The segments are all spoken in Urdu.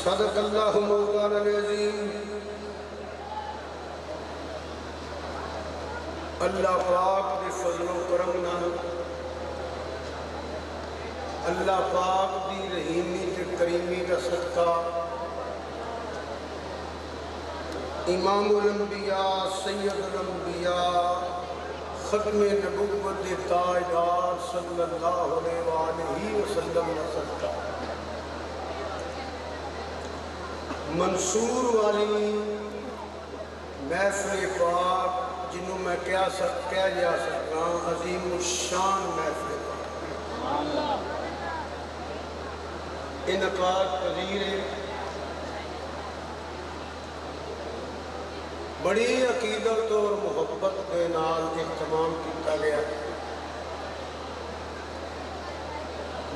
صدق اللہ مولانا العظیم۔ اللہ پاک دے فضل و کرم نال، اللہ پاک دی رحیمی تے کریمی دا صدقہ امام الانبیاء سید الانبیاء ختم نبوت دے تاجدار صلی اللہ علیہ وآلہ وسلم دا صدقہ منصور والی محفل پاک جنہوں میں کہہ جا سکتا عظیم الشان محفل پاک انعقاد پذیر ہے، بڑی عقیدت اور محبت کے نال اہتمام کیتا گیا۔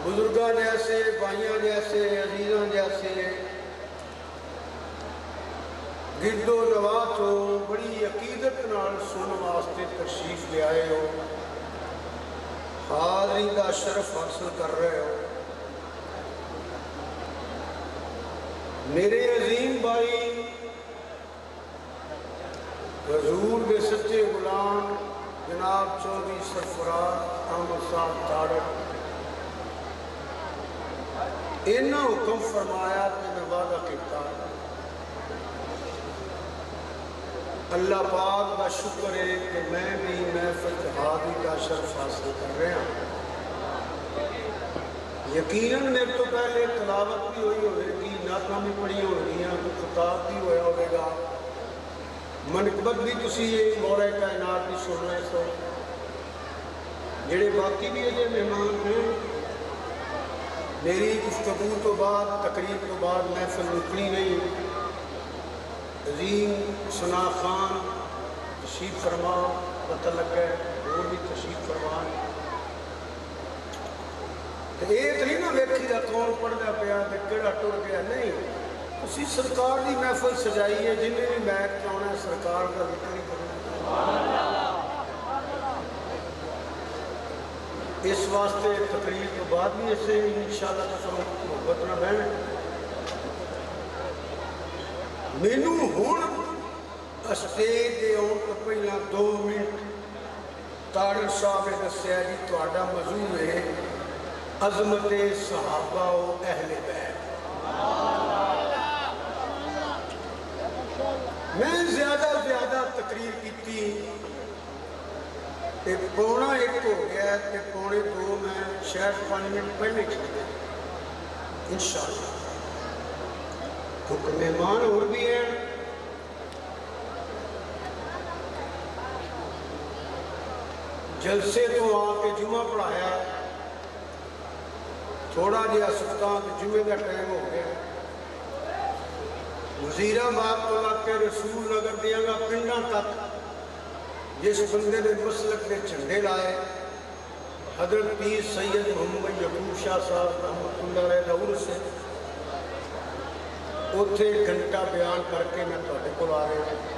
بزرگاں جیسے، بھائیاں جیسے، عزیزاں جیسے گرد و نواز ہو، بڑی عقیدت نال سن واسطے تشریف لے آئے ہو، حاضری کا شرف حاصل کر رہے ہو۔ میرے عظیم بھائی حضور کے سچے غلام جناب چودھری سرفراز احمد صاحب تارڑ، انہاں حکم فرمایا تے میں وعدہ کیتا، اللہ پاک کا شکر ہے کہ میں بھی محفل حاضری کا شرف حاصل کر رہا ہوں۔ یقیناً میرے تو پہلے تلاوت بھی ہوئی ہوئے گی، نعتاں بھی پڑھی ہوئی ہیں، خطاب بھی ہوا ہوئے گا، منقبت بھی تسی مولا کائنات بھی سن رہے سو، جڑے باقی بھی اجے مہمان ہیں۔ میری گفتگو تو بعد، تقریب تو بعد محفل نکلی نہیں۔ عظیم ثنا خان تشریف فرما، پتہ لگا اور بھی تشریف فرما، ایک نہیں نہ ویکھی دا کون پڑھدا پیا تے کیڑا ٹر گیا، نہیں، اسی سرکار دی محفل سجائی ہے، جنہیں بھی میک چاہنا ہے سرکار کا ذکر ہی کرنا۔ اس واسطے تقریر تو بعد بھی اسے انشاءاللہ تو محبت نہ بہن مینو ہوں اسٹیج دے آن تو پہلا 2 منٹ تاڑی صاحب نے دسیا جی تہاڈا موضوع ہے عظمت صحابہ و اہل بیت۔ میں زیادہ تقریر کی پونا 1 ہو گیا تے پونے 2 میں شاید 5 منٹ پہلے چھوڑ دیا انشاءاللہ۔ کیونکہ مہمان اور بھی ہیں، جلسے تو آ کے جمعہ پڑھایا تھوڑا جہا سلطان جمعے کا ٹائم ہو گیا، وزیرآباد تو لگ کے رسول نگر دیا گا پنڈاں تک جس بندے نے مسلک کے جھنڈے لائے حضرت پیر سید محمد یعقوب شاہ صاحب رحمۃ اللہ علیہ دور سے اتنے گھنٹہ بیان کر کے میں تھوڑے کو آ رہا ہوں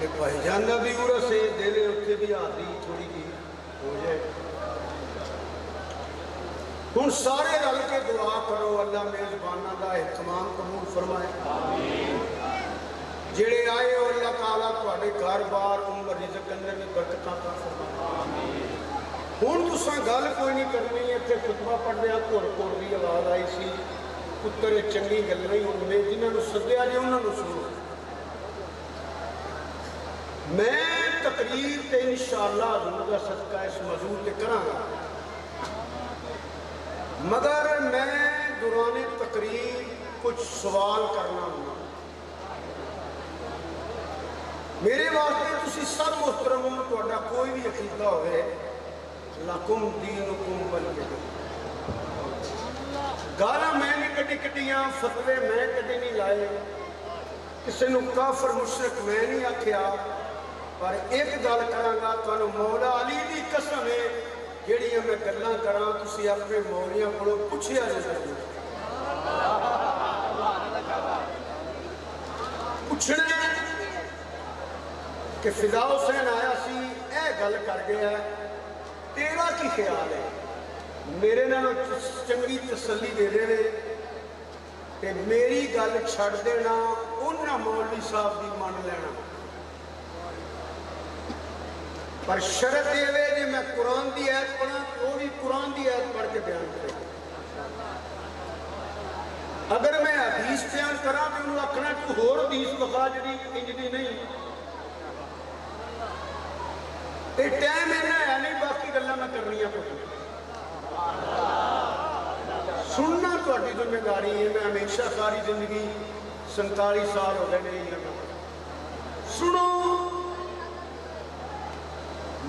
کہ بھائی جانا بھی عورت سے دلے اتنے بھی آدھی تھوڑی جی ہو جائے۔ ہوں سارے رل کے دعا کرو اللہ میزبانہ کا اہتمام قبول فرمائے، جڑے آئے اور اللہ تعالیٰ تھوڑے گھر بار عمر رزق اندر بھی برکت عطا فرمائے۔ ہوں تساں گل کوئی نہیں کرنی، اتنے خطبہ پڑھنے گھر دی آواز آئی سی پتر چنگی گل نہیں ہونے جنہوں نے سدیا جی انہوں نے سنو۔ میں تقریر تے انشاءاللہ حضور کا صدقہ اس موضوع تے کراں گا، مگر میں دوران تقریر کچھ سوال کرنا ہوں۔ میرے واسطے تسی سب محترم ہو، تہاڈا کوئی بھی عقیدہ ہوئے لکم دینکم ولی دین۔ گالاں میں نہیں کٹیاں، فتوے میں کدی نہیں لائے، کسی نو کافر مشرک میں نہیں آکھیا، پر ایک گل کراں گا تانوں مولا علی دی قسم ہے جیڑیاں میں گلاں کراں تسی اپنے مولیاں کولوں پوچھیا ضرور۔ پوچھنا کہ فدا حسین آیا سی اے گل کر گیا تیرا کی خیال ہے؟ میرے نالوں چنگی تسلی دے دے کہ میری گل چھڑ دینا انہاں مولوی صاحب دی مان لینا، پر شرط یہ ہے کہ میں قرآن دی آیت پڑھا وہ بھی قرآن دی آیت پڑھ کے بیان کرے۔ اگر میں حدیث بیان کرا تو انہوں اکھنا تو ہور حدیث بخا جدی انجدی نہیں، تے ٹائم اینا ہے نہیں باقی گلہ میں کرنی ہے پڑھیں۔ سننا تو اٹھی ذمہ داری ہے، میں ہمیشہ ساری زندگی 47 سال ہو گئے نہیں لگا سنو،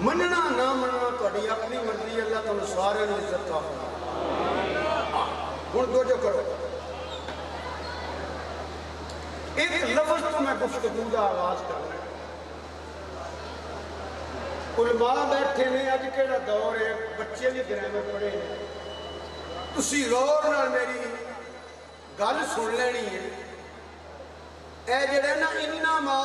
مننا نہ مننا تہاڈی اپنی مرضی، اللہ تعالیٰ سارے نے عزت عطا فرمائے۔ ہن دو جو کرو، ایک لفظ تو میں گفتگو کا آغاز کرنا، علماء بیٹھے نے اج کیڑا دور ہے بچے بھی گرامر پڑھے ہیں، تسی غور نال میری گل سن لینی ہے۔ اے جڑے نا انما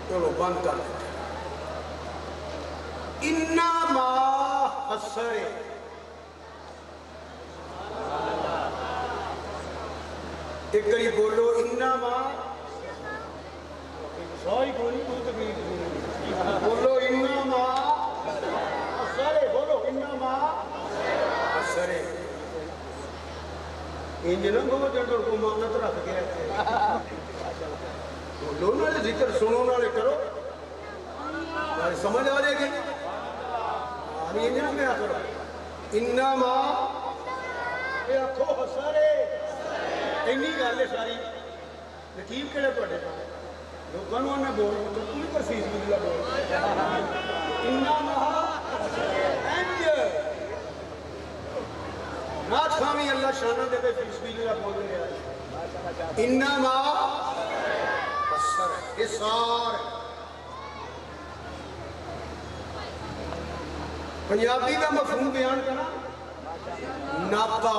چلو بند کر دیتے، انما حسر، ایک کری بولو انما، سوئی گونی تو تقریر بولو انما حسر، بولو انما حسر، انجنہ کو جنڈر کو مانت رکھ گیا ہے، بولو نالے ذکر سنو نالے کرو، سمجھ آ جائے گی آنی انجنہ میں آ کرو انما اے اکھو حسرے اینی گالے ساری نقیب کڑے پڑھے لوگوں نے انہیں بول تو کوئی پرسیز بھی دلہ بول انما انجر ناچ خامی اللہ شانہ دے بے فیس بھی دلہ بول رہے ہیں انما حسر حسار، پنجابی کا مفہوم بیان کرنا ناپا،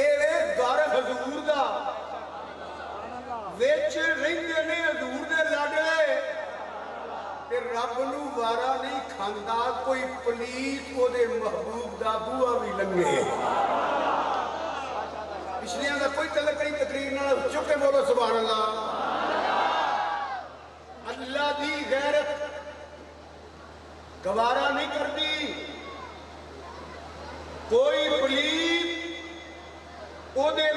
ਇਹ ਘਰ ਹਜ਼ੂਰ ਦਾ ਵਿੱਚ ਰਹਿੰਦੇ ਨੇ ਹਜ਼ੂਰ ਦੇ ਲਾਡਲੇ ਤੇ ਰੱਬ ਨੂੰ ਵਾਰਾ ਨਹੀਂ ਖਾਂਦਾ ਕੋਈ ਪਲੀਤ ਉਹਦੇ ਮਹਿਬੂਬ ਦਾ ਬੂਹਾ ਵੀ ਲੰਘੇ ਪਿਛਲੀਆਂ ਦਾ ਕੋਈ ਤਲਕ ਨਹੀਂ ਤਕਰੀਰ ਨਾਲ ਚੁੱਕ ਕੇ ਬੋਲੋ ਸੁਭਾਨ ਅੱਲਾਹ ਅੱਲਾਹ ਦੀ ਗੈਰਤ ਗਵਾਰਾ ਨਹੀਂ ਕਰਦੀ ਕੋਈ ਪਲੀਤ ਉਹਦੇ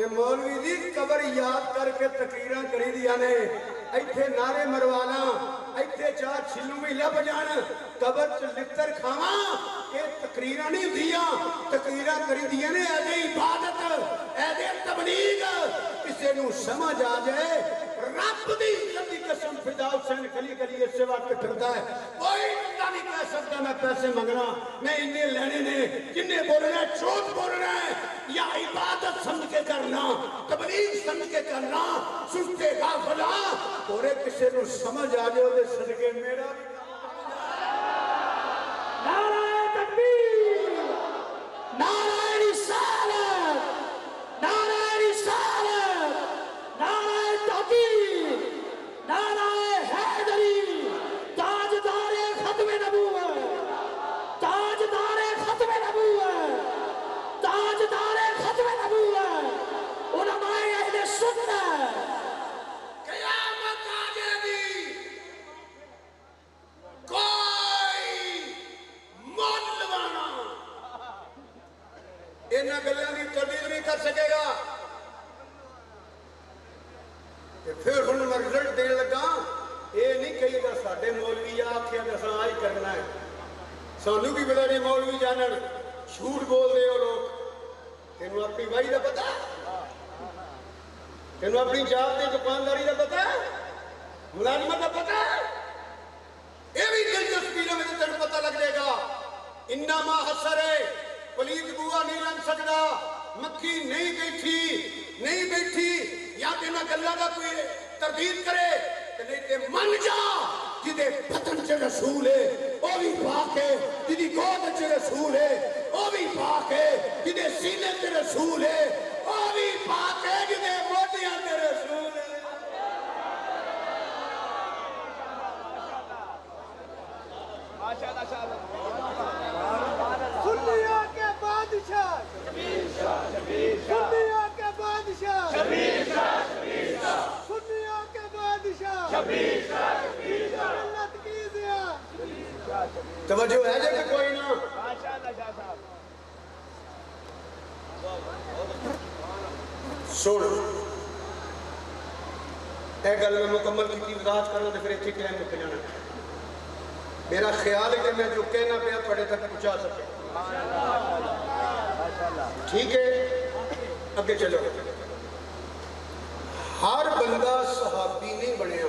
کہ مولوی دی قبر یاد کر کے تقریراں کری دیا نے ایتھے نعرے مروانا ایتھے چار چھلو بھی لب جان قبر چ لتر کھاواں یہ تقریراں نہیں دیا تقریراں کری دیا نے ایدے عبادت ایدے تبلیغ کسے نو سمجھ آ جائے رب دی عزت دی قسم فدا حسین گلی گلی اس سے وقت پھرتا ہے کوئی بندہ نہیں کہہ سکتا میں پیسے منگنا میں انہیں لینے نے جنہیں بولنا ہے جھوٹ بولنا ہے یا عبادت سمجھ کے کرنا تبلیغ سمجھ کے کرنا سستے غافلا تورے کسے نو سمجھ آ جائے دے صدقے میرا نعرہ تکبیر نعرہ رسالت نعرہ رسالت نعرہ تحقیق نعرہ حیدری تاجدار ختم نبوت تاجدار ختم نبوت تاجدار ختم نبوت علماء اہل سنت قیامت آ جائے گی کوئی مول لوانا انہاں گلیاں دی تردید نہیں کر سکے گا کہ پھر ہن میں رزلٹ دین لگا یہ نہیں کہے گا ساڈے مولوی آکھیا کہ اساں آج کرنا ہے سانوں بھی بڑا نہیں مولوی جانن جھوٹ بول دے ہو لوگ تینوں اپنی بھائی دا پتہ تینوں اپنی جاب دے دکانداری دا پتہ ملازمت دا پتہ یہ بھی دلچسپی میں تینوں پتہ لگ جائے گا انما حسر ہے پلیت بوا نہیں لگ سکتا مکھی نہیں بیٹھی یا تینا گلہ دا کوئی تردید کرے کہ نہیں تے من جا جدے پتن چے رسول ہے وہ بھی پاک ہے جدی گود چے رسول ہے وہ بھی پاک ہے جدے سینے چے رسول ہے وہ بھی پاک ہے جدے موٹیاں چے رسول ہے سنیوں کے بادشاہ سنیوں کے بادشاہ سنیوں کے بادشاہ ملت کی ضیاء توجہ ہے جب کوئی نہ سن اے گل میں مکمل کی وضاحت کرنا تو پھر اتنی ٹائم رک جانا میرا خیال ہے کہ میں جو کہنا پیا تھوڑے تک پہنچا سکے ٹھیک ہے اگے چلو ہر بندہ صحابی نہیں بنیا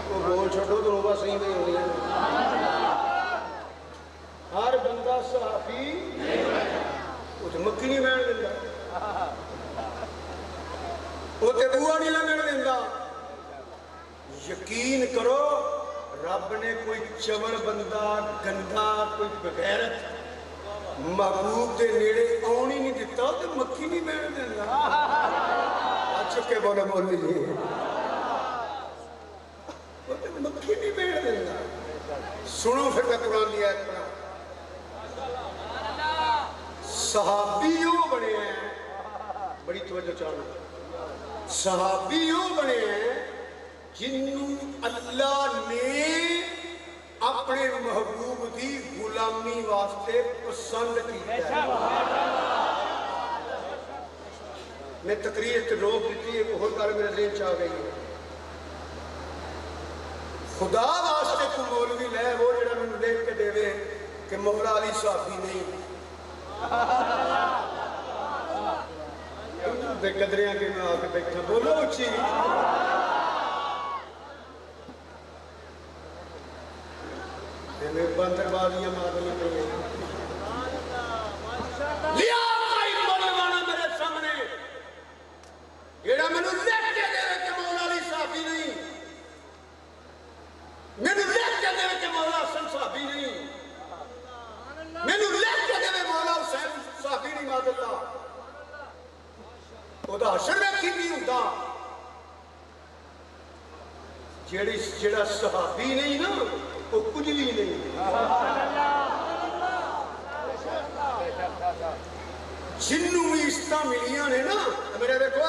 وہ بول چھوڑو تو روبہ صحیح نہیں ہونی ہے ہر بندہ صحابی وہ تو مکی نہیں بین دیندہ وہ تو بوا نہیں لگن دیندہ یقین کرو رب نے کوئی چور بندہ گندہ کوئی بغیرت محبوب دے نیڑے آن ہی نہیں دیتا تو مکھی نہیں بین دینا چکے بولے مولوی جی وہ تو مکھی نہیں بین دینا سنو پھر میں قرآن دیا ہے قرآن صحابیوں بنے ہیں بڑی توجہ چاہنا صحابیوں بنے ہیں جنہوں اللہ نے اپنے محبوب دی غلامی واسطے پسند کیتا ہے میں تقریر تے روک دیتی ہے بہت بار میرے ذہن چاہ گئی ہے خدا واسطے کو مولوی لے وہ جڑا میں نے دیکھ کے دے وے کہ مولا علی صحابی نہیں بے قدریاں کے میں آکے بیٹھا بولو اچھی میں بندر بازیاں مارنی پڑی لیا بھائی مولانا میرے سامنے جیڑا میں نے لکھ کے دے کہ مولا علی صحابی نہیں میں نے لکھ کے دے کہ مولا حسن صحابی نہیں میں نے لکھ کے دے مولا حسین صحابی نہیں ماد اللہ وہ دا حشر میں کی نہیں ہوتا جیڑا صحابی نہیں نا وہ کچھ بھی نہیں جنوں بھی عزتاں ملیاں نے نا میرے دیکھو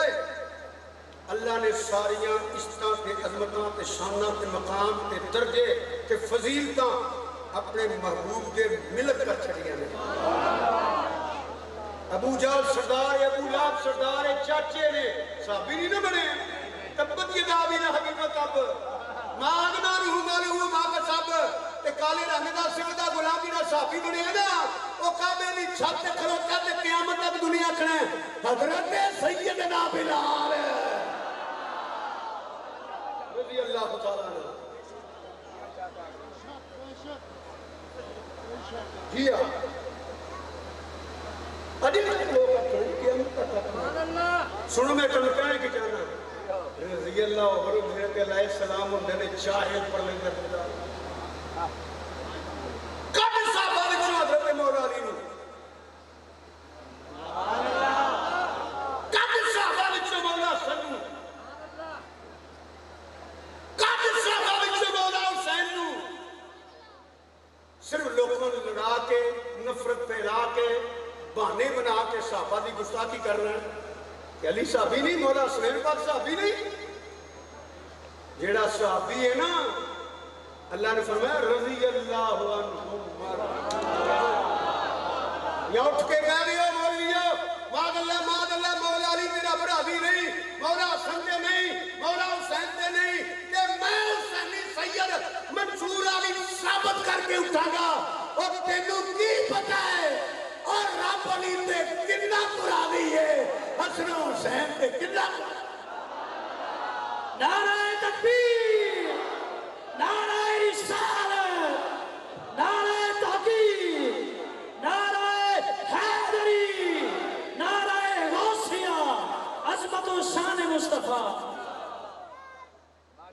اللہ نے ساریاں عزتاں تے عظمتاں تے شاناں تے مقام تے درجے تے فضیلتاں اپنے محبوب دے ملک کر چھڑیاں نے ابو جہل سردار ابو لہب سردار چاچے نے صحابی نہیں نہ بنے تبت یدا ابی لہب وتب ما اغنی عنہ مالہ ما کسب تے کالے رنگ دا سکھ دا غلام جڑا صحابی بنیا نا او کعبے دی چھت تے کھلوتا تے قیامت تک دنیا کھڑے حضرت سیدنا بلال رضی اللہ تعالیٰ عنہ. جی ہاں ادھی تک لوگ قیامت تک سنو میں تمہیں کہنے کی جانا رضی اللہ عنہ حضرت علیہ السلام انہوں نے چاہے پر لنگر خدا کب صحابہ وچوں حضرت مولا علی نو کب صحابہ وچوں مولا حسن نو کب صحابہ وچوں مولا حسین نو صرف لوگوں نے لڑا کے نفرت پھیلا کے بہانے بنا کے صحابہ دی گستاخی کر رہے ہیں کہ علی صحابی نہیں مولا حسین پاک صحابی نہیں جیڑا صحابی ہے نا اللہ نے فرمایا رضی اللہ عنہ یا اٹھ کے کہہ رہے ہو مولیو ماد اللہ مولا علی تیرا برادری نہیں مولا حسن دے نہیں مولا حسین دے نہیں کہ میں حسینی سید منصور علی ثابت کر کے اٹھا گا اور تینوں کی پتہ ہے اور رب علی تے کتنا برادری ہے حسن و حسین تے کتنا نعرہ تکبیر نعرہ رسالت نعرہ تحقیق نعرہ حیدری نعرہ غوثیہ عظمت و شان مصطفیٰ.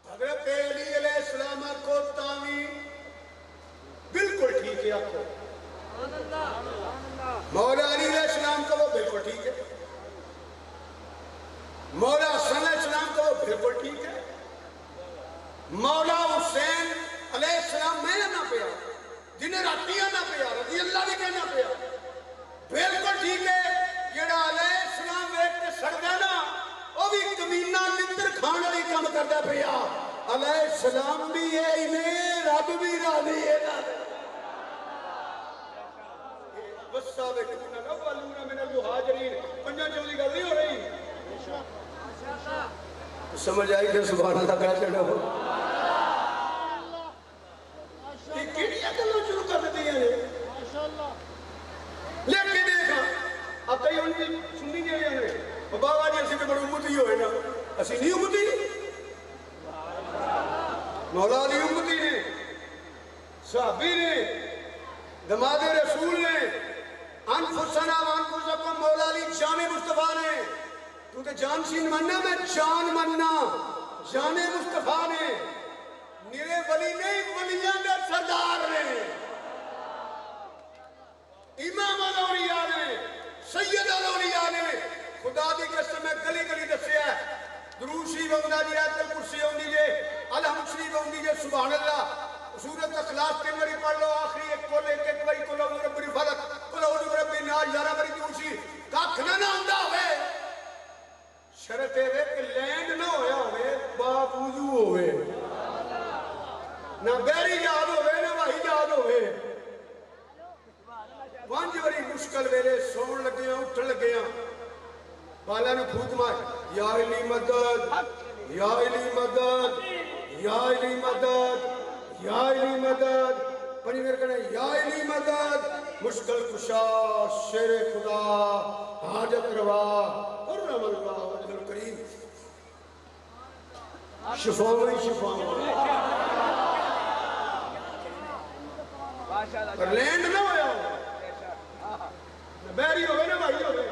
حضرت علی علیہ السلام کو تاوی بالکل ٹھیک ہے آپ کو مولا علی علیہ السلام کا وہ بالکل ٹھیک ہے مولا حسن علیہ السلام کا وہ بالکل ٹھیک ہے مولا حسین علیہ السلام میں نہ پیا جنہیں راتیاں نہ پیا رضی اللہ بھی کہنا پیا بالکل ٹھیک ہے جیڑا علیہ السلام ایک تے سردہ نا وہ بھی کمینہ لندر کھان والی کام کرتا پیا علیہ السلام بھی ہے انہیں رب بھی راضی ہے نا وَالسَّابِقُونَ الْأَوَّلُونَ مِنَ الْمُهَاجِرِينَ پنجا چولی گل نہیں ہو رہی سمجھ آئی کہ سبحان اللہ کہا چڑھا ہو یہ کیڑیا گلوں شروع کر دیتی ہیں لیکن دیکھا اب کئی ان کی سننی نہیں رہے ہیں بابا جی اسی میں بڑی امتی ہوئے نا اسی نہیں امتی مولا علی امتی نے صحابی نے دماد رسول نے انفسنا وانفسکم مولا علی جان مصطفیٰ نے تو تے جان سین مننا میں جان مننا جان مصطفیٰ نے نیرے ولی نہیں ولیاں دے سردار نے امام الاولیاء نے سید الاولیاء نے خدا دی قسم میں گلی گلی دسیا ہے درود شریف ہوندہ جی آیت الکرسی ہوندی جے الحمد شریف ہوندی جے سبحان اللہ سورت اخلاص کے مری پڑھ لو آخری ایک کول ایک بری کل اعوذ برب الفلق کل اعوذ برب الناس 11 بری درسی ککھ نہ ہوندا ہوئے شرط ہے کہ لینڈ نہ ہویا ہوئے باپ وضو ہوئے نہ بیری یاد ہوئے نہ وحی یاد ہوئے پانچ بری مشکل ویلے سون لگے ہیں اٹھ لگے ہیں بالا نے پھوک مار یا علی مدد یا علی مدد یا علی مدد یا علی مدد پنی میرے کہنے یا علی مدد مشکل کشا شیر خدا حاجت روا قرم اللہ وجہ الکریم شفاوی شفاوی پر لینڈ نہ ہویا بیری ہوئے نہ بھائی ہوئے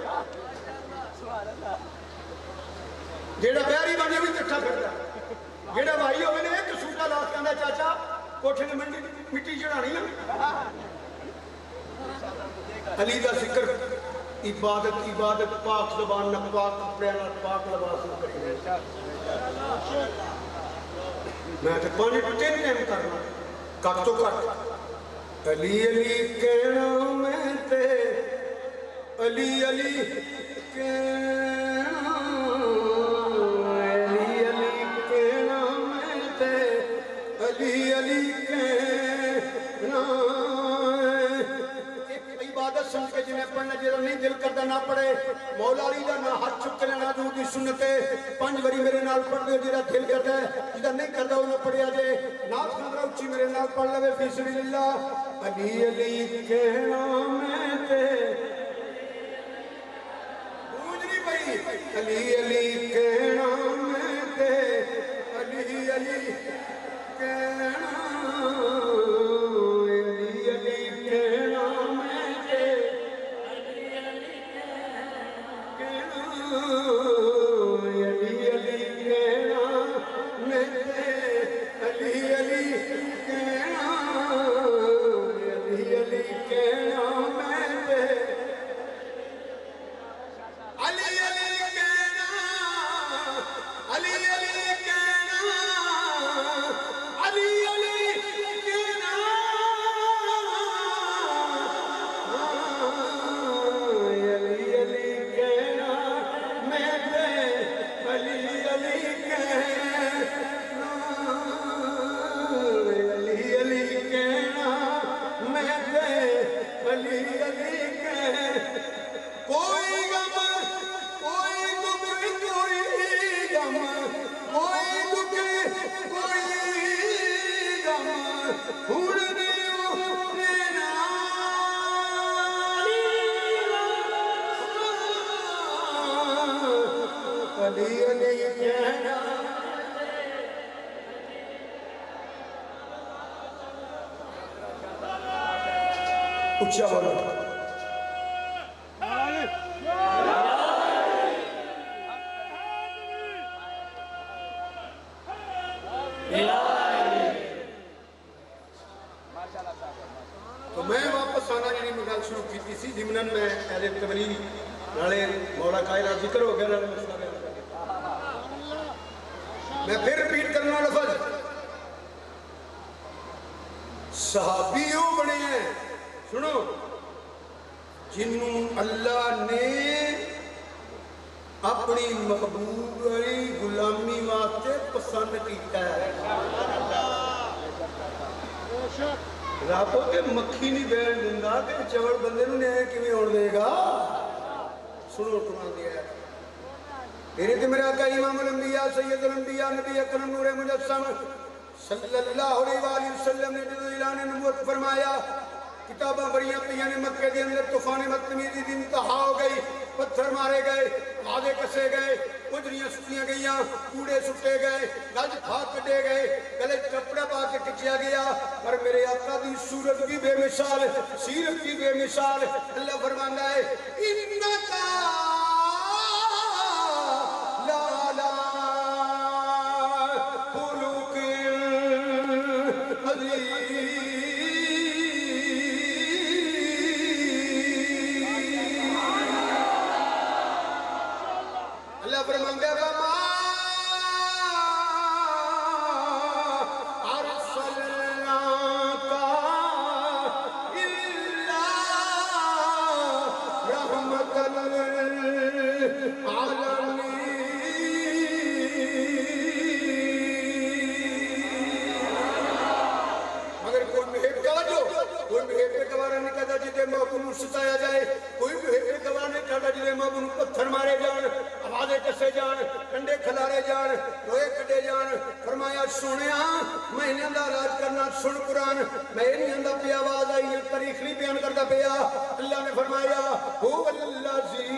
جیڑا بیری بنے بھی کٹھا کرتا جیڑا بھائی ہوئے نے ایک سوٹا لا کے آندہ چاچا کوٹھے نے مٹی چڑھانی ہے علی دا ذکر عبادت عبادت پاک زبان نہ پاک کپڑے نہ پاک لباس نہ کریں میں تے پانی تین ٹائم کرنا کٹ تو کٹ علی علی کہنا میں تے علی علی کہنا علی علی کہنا میں تے علی علی کہنا ایک عبادت سمجھ کے جنہیں پڑھنا جیسا نہیں دل کردہ نہ پڑے مولا علی دا نہ ہاتھ چھک کے لینا جو دی سنت ہے 5 باری میرے نال پڑھ دے جیدہ دل کردہ ہے جیدہ نہیں کردہ انہوں پڑھیا جے نات خندرہ اچھی میرے نال پڑھ لے فی سبیل اللہ علی علی کہنا میں تے بوجھ نہیں پئی علی علی کہنا میں تے علی علی کہنا اچھا بولو تو میں واپس آنا جنہی مگال شروع کی تھی ضمناً میں اہل تبلیغ نالے مولا قائلہ ذکر ہو گیا میں پھر ریپیٹ کرنا لفظ صحابیوں بڑے ہیں سنو جنہوں اللہ نے اپنی محبوب غلامی واسطے پسند کیتا ہے رابو کے مکھی نہیں بیان دنگا کہ چوڑ بندے نو نے کیویں ہوڑ دے گا سنو قرآن دیا ہے میرے تے میرے آقا امام الانبیاء سید الانبیاء نبی اکرم نور مجسم صلی اللہ علیہ وآلہ وسلم نے جدو اعلان نبوت فرمایا کتاباں بڑیاں پیانے مکہ دے اندر طوفان متمیدی دی انتہا ہو گئی پتھر مارے گئے وعدے کسے گئے اجریاں سٹیاں گئیاں کوڑے سٹے گئے گج پھاک کٹے گئے گلے کپڑا پا کے کچیا گیا پر میرے آقا دی صورت بھی بے مثال سیرت بھی بے مثال اللہ فرمانا ہے انکا لالا خلق عظیم فرمانگے وما ارسلناک الا رحمۃ مگر کوئی محب توجہ کوئی محب پہ گوارا نہیں کہتا جتے محبوب ستایا جائے کوئی محب پہ گوارا نہیں کہتا جتے محبوب پتھر مارے جان آوازیں کسے جان کنڈے کھلارے جان روئے کٹے جان فرمایا سنیا میں انہیں اندہ علاج کرنا سن قرآن میں انہیں اندہ پہ آواز آئی ہے تاریخ نہیں بیان کرتا پیا اللہ نے فرمایا هو الذی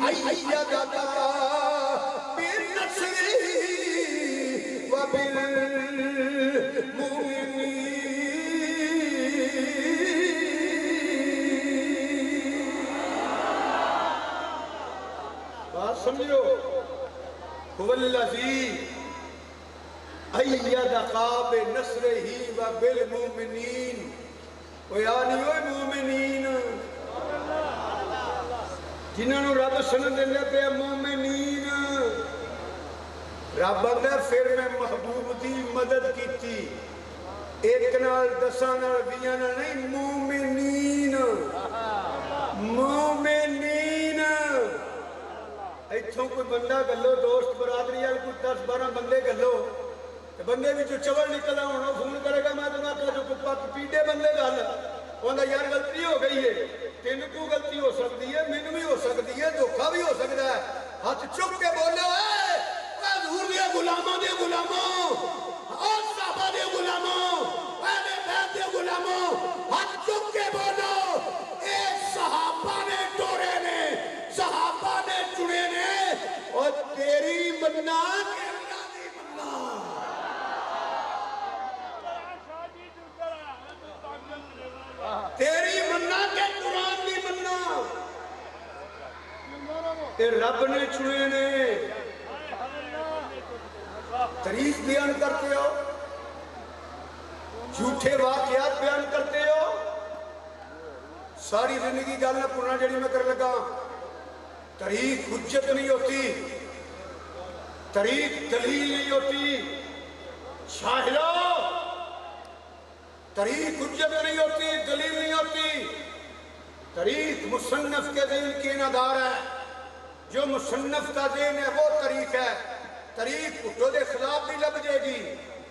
ایدک بالنصر وبالمؤمنین سمجھو هو الذی ایدک بنصرہ وبالمؤمنین یعنی اوہ مومنین جنہوں رب سنن دینے پہ مومنین رب اندر پھر میں محبوب دی مدد کی تھی ایک نال دسانا بیانا نہیں مومنین مومنین ایتھوں کوئی بندہ گلو دوست برادری ہے کوئی 10-12 بندے گلو بندے بھی جو چوڑ نکلا ہونا فون کرے گا میں تو نہ کہا جو پاک پیٹے بندے گل ہوندہ یار غلطی ہو گئی ہے تین کو غلطی ہو سکتی ہے مینوں بھی ہو سکتی ہے دھوکا بھی ہو سکتا ہے ہاتھ چک کے بولو اے حضور دے غلاماں دے غلاموں اور صحابہ دے غلاموں اہل بیت دے غلاموں ہاتھ چک کے بولو اے صحابہ نے ٹورے نے صحابہ نے چنے نے اور تیری مننا کہ اللہ دی مننا تیری مننا کہ قرآن دی مننا تے رب نے چنے نے تاریخ بیان کرتے ہو جھوٹے واقعات بیان کرتے ہو ساری زندگی گل نہ پورنا جڑی میں کر لگا تاریخ حجت نہیں ہوتی تاریخ دلیل نہیں ہوتی شاہدو تاریخ حجت نہیں ہوتی دلیل نہیں ہوتی تاریخ مصنف کے ذہن کی نادار ہے جو مصنف کا ذہن ہے وہ تاریخ ہے تاریخ اٹھو دے خلاف بھی لب جائے گی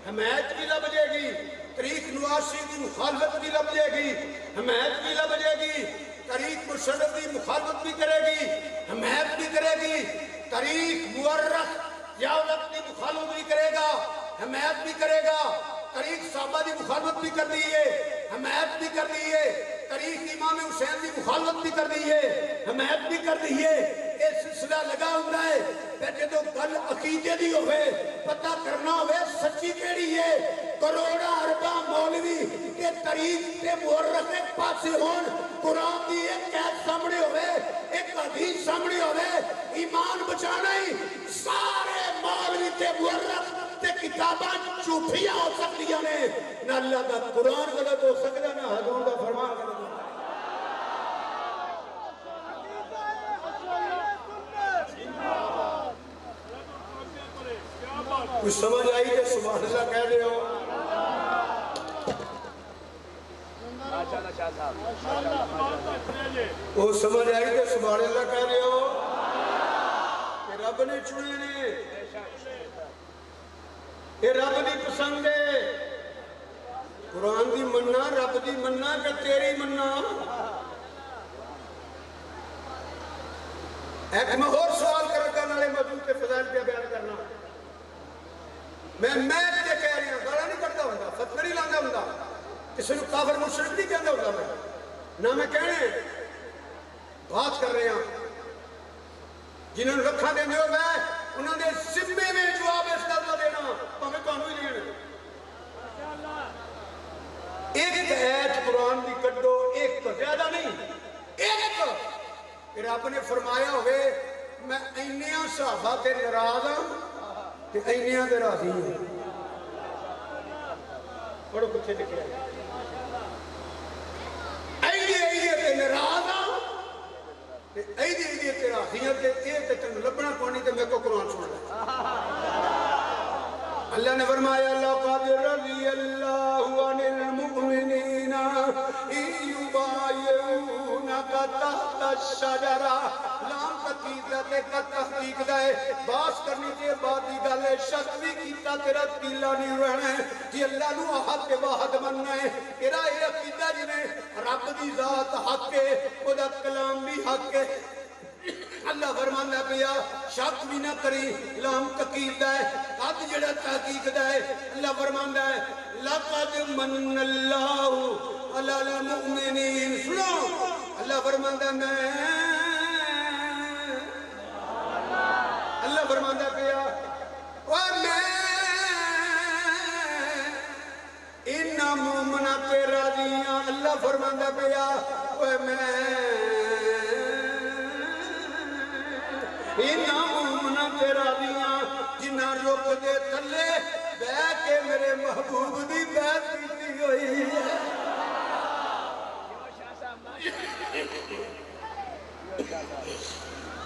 حمایت بھی لب جائے گی تاریخ نواسی کی مخالفت بھی لب جائے گی حمایت بھی لب جائے گی تاریخ مشرف کی مخالفت بھی کرے گی حمایت بھی کرے گی تاریخ مورخ ضیاءالحق کی مخالفت بھی کرے گا حمایت بھی کرے گا تاریخ صحابہ کی مخالفت بھی کر دیئے حمایت بھی کر دیئے تاریخ امام حسین کی مخالفت بھی کر دیئے حمایت بھی کر دیئے یہ سلسلہ لگا ہوتا ہے بیٹھے تو گل عقیدے دی ہوئے پتہ کرنا ہوئے سچی کیڑی ہے کروڑا اربا مولوی کے تاریخ کے مورخ ایک پاسے ہون قرآن دی ایک قید سامنے ہوئے ایک حدیث سامنے ہوئے ایمان بچانا ہی سارے مولوی کے مورخ تے کتاباں چوٹیاں ہو سکتیاں نے نہ اللہ دا قرآن غلط ہو سکتا نہ حضور دا فرمان غلط ہو کچھ سمجھ آئی کہ سبحان اللہ کہہ رہے ہو وہ سمجھ آئی کہ سبحان اللہ کہہ رہے ہو کہ رب نے چنے نے یہ رب دی پسند ہے قرآن دی مننا رب دی مننا کہ تیری مننا ایک میں اور سوال کرتا نالے موجود کے فضائل پہ بیان کرنا میں تے کہہ رہی ہوں گالا نہیں کرتا ہوتا فتوہ نہیں لاندہ ہوتا کسی نے کافر مشرک نہیں کہتا ہوتا میں نہ میں کہنے بات کر رہے ہیں جنہوں نے رکھا دینے ہو میں انہوں نے ذمے میں جواب اس کا دینا ہمیں تو ہمیں نہیں دینا ایک آیت قرآن دی کٹو ایک تو زیادہ نہیں ایک تو پھر آپ نے فرمایا ہوئے میں اینیاں صحابہ تے ناراض ہوں تے اینیاں تے راضی ہوں پڑھو کچھ لکھے اینیاں تے ناراض ہوں تے اینیاں تے راضی ہوں تے ایک تے تنو لبنا پانی تے میں کو قرآن سن لیں اللہ نے فرمایا لَقَدْ رَضِيَ اللَّهُ عَنِ الْمُؤْمِنِينَ إِذْ يُبَايِعُونَكَ تَحْتَ الشَّجَرَةِ لام تقیدت کا تحقیق دائے باس کرنی کے بعد ہی گالے شک بھی کیتا تیرا تیلا نہیں رہنا ہے جی اللہ نو احد کے واحد مننا ہے تیرا یہ عقیدہ جنہیں رب دی ذات حق ہے خدا کلام بھی حق ہے اللہ فرمانا پیا شک بھی نہ کری لام تقید ہے قد جڑا تحقیق ہے اللہ فرمانا ہے لَقَدْ مَنَّ اللَّهُ عَلَى الْمُؤْمِنِينَ سنو اللہ فرمانا میں اللہ فرمانا پیا انہا مومنہ تیرا دیاں اللہ فرمانا پیا انہا مومنہ تیرا دیاں جنہا رک دے تلے بے کے میرے محبوب دی بیعت کیتی ہوئی ہے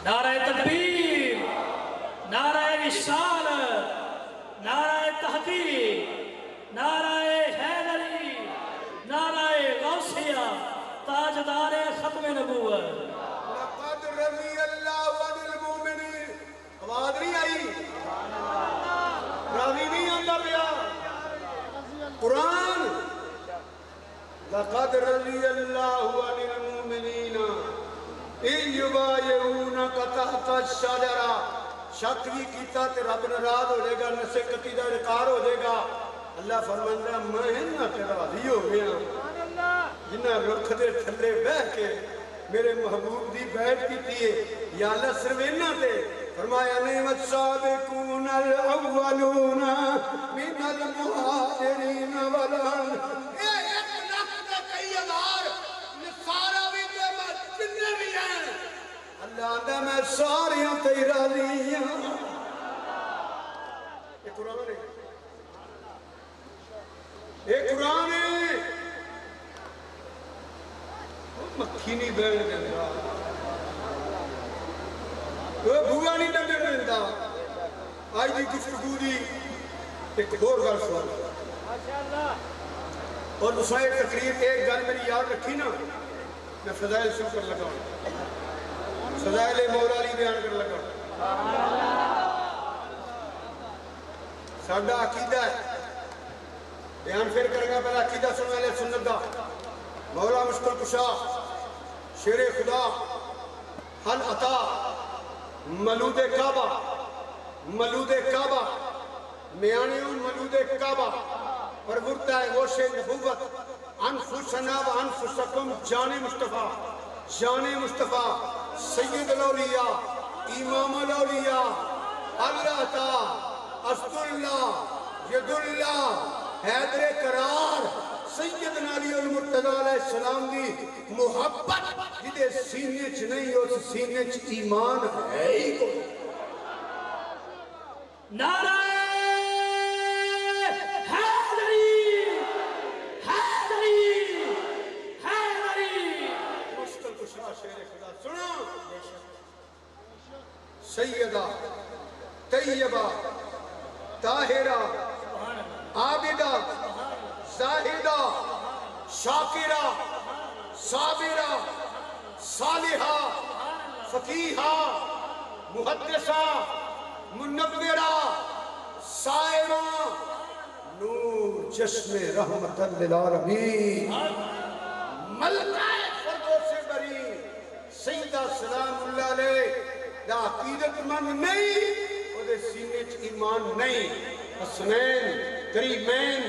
نعرہ تکبیر نعرہ رسالت نعرہ تحقیق نعرہ حیدری نعرہ غوثیہ تاجدار ختم نبوت لقد رضی اللہ عن المومنین آواز نہیں آئی راضی نہیں آتا پیا قرآن لقد رضی اللہ عن المؤمنین اذ یبایعونک تحت الشجرہ شک بھی کیتا تے رب ناراض ہو جائے گا نسے کتی دا انکار ہو جائے گا اللہ فرماندا میں نہ تے راضی ہو گیا جنہ رخ دے تھلے بیٹھ کے میرے محبوب دی بیعت کیتی ہے یا اللہ صرف انہاں تے فرمایا نعمت السابقون الاولون من المہاجرین والانصار اے 1 لاکھ تے کئی ہزار نصارا بھی تے جننے بھی ہیں اللہ آندہ میں ساریاں تے راضی ہوں یہ قرآن ہے یہ قرآن ہے مکھی نہیں بیٹھ دینا وہ بھوگا نہیں ڈنڈے دینا آج دی گفتگو دی ایک اور گل سن اور دوسرا ایک تقریر ایک گل میری یاد رکھی نا میں فضائل شروع کر لگا ہوں فضائل مولا علی بیان کر لگا ساڈا عقیدہ ہے بیان پھر کرے گا پہلا عقیدہ سنو اہل سنت دا مولا مشکل کشا شیر خدا حل عطا ملود کعبہ میانیون ملود کعبہ پرورتا ہے گوش نبوت انفسنا و انفسکم جان مصطفیٰ سید الاولیاء امام الاولیاء اللہ تا اسد اللہ ید اللہ حیدر قرار سیدنا علی المرتضی علیہ السلام دی محبت جدے سینے چ نہیں اس سینے چ ایمان ہے ہی کوئی نعرہ حیدری حیدری حیدری مشکل کشا شیر خدا سنو سیدہ طیبہ طاہرہ عابدہ زاہدہ شاکرہ صابرہ صالحہ فقیحہ محدثہ منورہ سائرہ نور جشم رحمت للعالمین ملکہ فردوس بری سیدہ سلام اللہ علیہ دا عقیدت مند نہیں اور دے سینے چ ایمان نہیں حسنین کریمین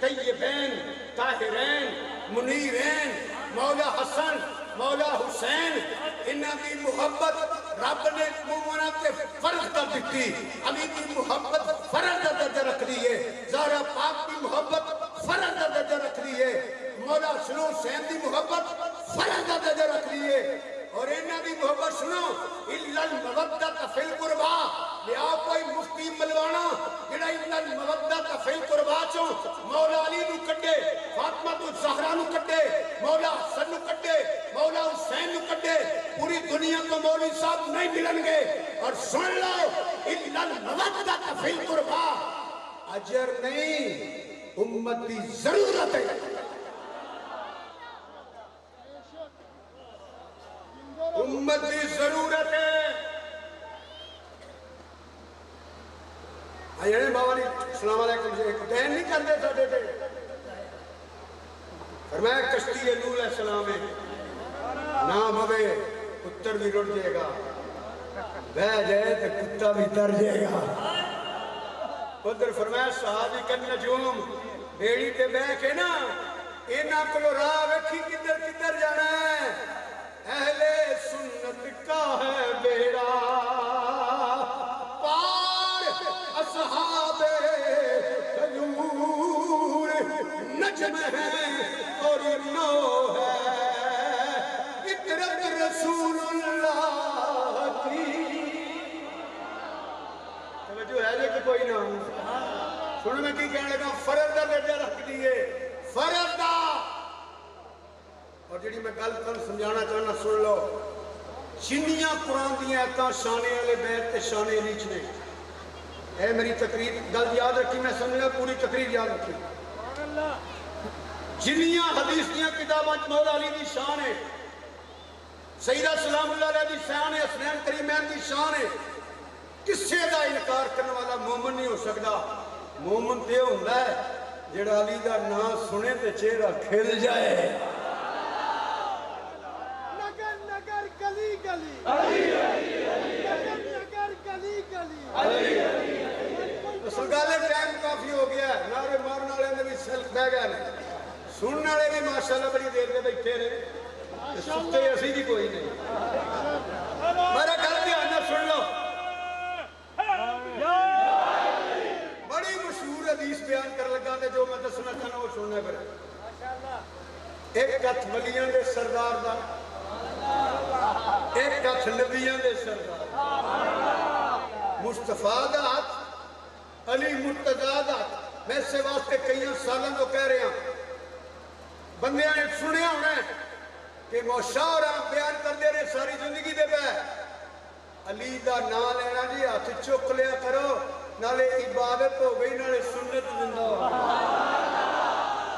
طیبین طاہرین منیرین مولا حسن مولا حسین انہاں دی محبت رب نے مومنہ کے فرض کر دیتی علی کی محبت فرض کا درجہ رکھ لیے زہرا پاک کی محبت فرض کا درجہ رکھ لیے مولا حسن حسین دی محبت فرض کا درجہ رکھ لیے اور انہاں دی محبت سنو الا المودۃ فی القربا لیا کوئی مفتی ملوانا جڑا الا المودۃ فی القربا چوں مولا علی نو کڈے فاطمہ الزہرا نو کڈے مولا حسن نو کڈے مولا حسین نو کڈے پوری دنیا کو مولوی صاحب نہیں ملن گے اور سن لو الا المودۃ فی القربا اجر نہیں امت دی ضرورت ہے امت کی ضرورت ہے آئیے بابا علی السلام علیکم ایک دین نہیں کر دے ساڑھے تھے فرمایا کشتی نوح علیہ السلام ہے نام ہوئے اتر بھی رڑ جائے گا بہ جائے تو کتا بھی تر جائے گا ادھر فرمایا صحابی کن نجوم بیڑی تے بہ کے نا اینا کلو راہ وکھی کدھر کدھر جانا ہے اہل سنت کا ہے بیڑا پار اصحاب خجور نجم ہے اور نو ہے اطرت رسول اللہ کی توجہ ہے کہ کوئی نہ سنو میں کی کہنے لگا فرض دا درجہ رکھ دیئے فرض دا اور جڑی میں گل کل سمجھانا چاہنا سن لو جنیاں قرآن دیاں ایتاں شانے والے بیت تے شانے علی چ نے اے میری تقریر گل یاد رکھی میں سمجھنا پوری تقریر یاد رکھی جنیاں حدیث دیاں کتاباں مولا علی دی شان ہے سیدہ سلام اللہ علیہ دی شان ہے حسنین کریمین دی شان ہے کسے دا انکار کرنے والا مومن نہیں ہو سکتا مومن تے ہوندا ہے جڑا علی دا نام سنے تے چہرہ کھل جائے نگر نگر گلی گلی نگر نگر گلی گلی اصل گل ہے ٹائم کافی ہو گیا ہے نعرے مارن والے نے بھی سلک بہ گئے نے سننے والے بھی ماشاءاللہ بڑی دیر کے بیٹھے نے ستے اسی بھی کوئی نہیں میرا گل دھیان نال سن لو بڑی مشہور حدیث بیان کر لگا تے جو میں دسنا چاہنا وہ سننا پھر ایک ہتھ ولیاں دے سردار دا ایک ہتھ نبیاں دے سردار مصطفیٰ دا ہاتھ علی مرتضیٰ دا ہاتھ میں اس سے واسطے کئی سالوں کو کہہ رہے ہیں بندیاں نے سنیا ہونا ہے کہ مشاورہ بیان کر دے رہے ساری زندگی دے پہ علی دا نام لینا جی ہاتھ چک لیا کرو نالے عبادت ہو گئی نالے سنت زندہ ہو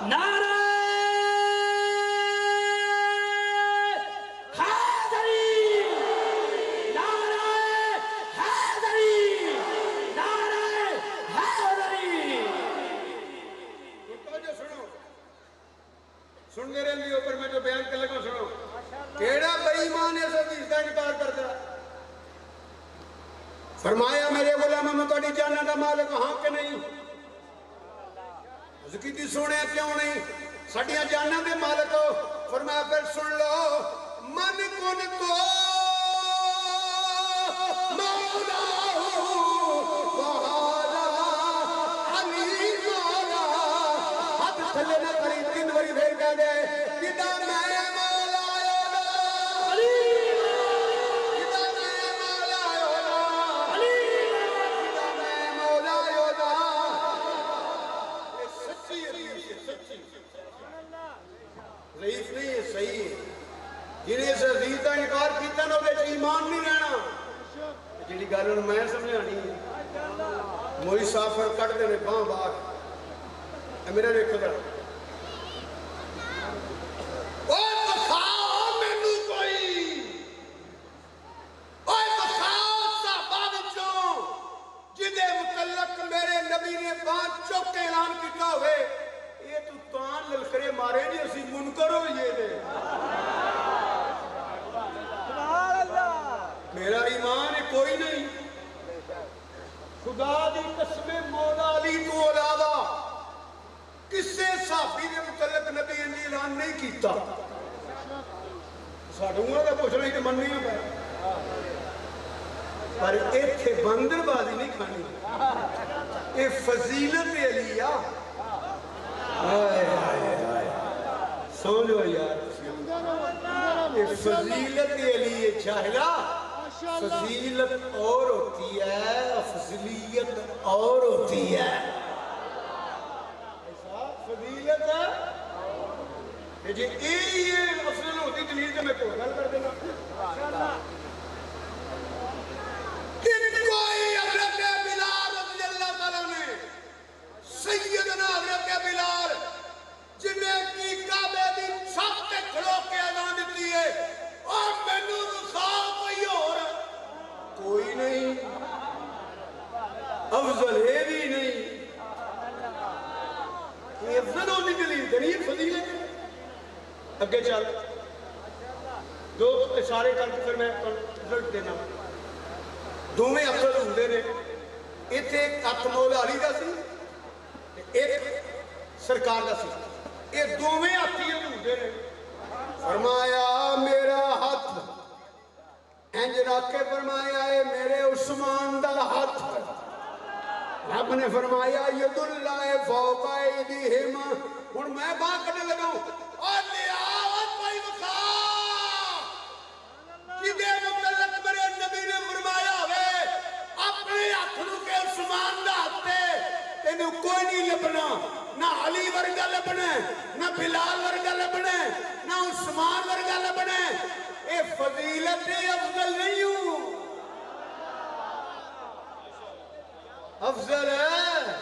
نعرہ حیدری نعرہ حیدری نعرہ حیدری توجہ سنو سن دے رہے ہیں اوپر میں جو بیان کر لگا سنو کیڑا بے ایمان ہے سب اس کا انکار کرتا فرمایا میرے غلام میں تھوڑی جاننا دا مالک ہاں کہ نہیں ذکی دی سونے کیوں نہیں ساڈیاں جاننا دے مالک ہو فرمایا پھر سن لو من کن تو مولا وحالا علی مولا حد تھلے نہ کری تین وری پھر کہہ دے کدا میں مولا علی کدا میں مولا علی کدا میں مولا یہ سچی حدیث ہے سچی ضعیف نہیں ہے صحیح ہے جنہیں سے عزیز کا انکار کیتا نہ وہ ایمان نہیں رہنا جیڑی گل میں سمجھانی ہے موئی سافر کٹ دینے باں باہر اے میرا دیکھو ذرا اوے بخاؤ مینوں کوئی اوے بخاؤ صحابہ وچوں جدے متعلق میرے نبی نے باں چوک کے اعلان کیتا ہوئے یہ تو تان للکرے مارے جی اسی منکر ہو یہ دے میرا ایمان ہے کوئی نہیں خدا دی قسم مولا علی تو علاوہ کسے صحابی دے متعلق نبی نے اعلان نہیں کیتا ساڈوں دا پوچھنا ہی تے مننی پے پر ایتھے بندر بازی نہیں کھانی اے فضیلت علی آ ہائے ہائے ہائے سمجھو یار یہ فضیلت علی جاہلہ فضیلت اور ہوتی ہے افضلیت اور ہوتی ہے فضیلت ہے جی یہ افضل ہوتی دلیل سے میں کوئی گل کر دینا کوئی حضرت بلال رضی اللہ تعالیٰ نے سیدنا حضرت بلال جنہیں کی کعبے دی چھت تے کھلو کے اعلان دیتی ہے اور مینوں رخاؤ کوئی اور کوئی نہیں افضل ہے بھی نہیں یہ افضل ہونے کے لیے دلیل فضیلت اگے چل دو اشارے کر کے پھر میں رزلٹ دینا دوویں افضل ہوندے نے ایتھے ایک ہاتھ مولا علی دا سی ایک سرکار دا سی یہ دوویں ہاتھی ہوندے نے فرمایا میرا ہاتھ انج رکھ کے فرمایا ہے میرے عثمان دا ہاتھ رب نے فرمایا ید اللہ فوق ایدیہم ہن میں باں کڈن لگا اور لیا کوئی وکھا جدے متعلق میرے نبی نے فرمایا ہوئے اپنے ہاتھ نو کہ عثمان دا ہاتھ تینو کوئی نہیں لبنا نہ علی ورگا لبنا نہ بلال ورگا لبنا نہ عثمان ورگا لبنا اے فضیلت افضل نہیں ہوں افضل ہے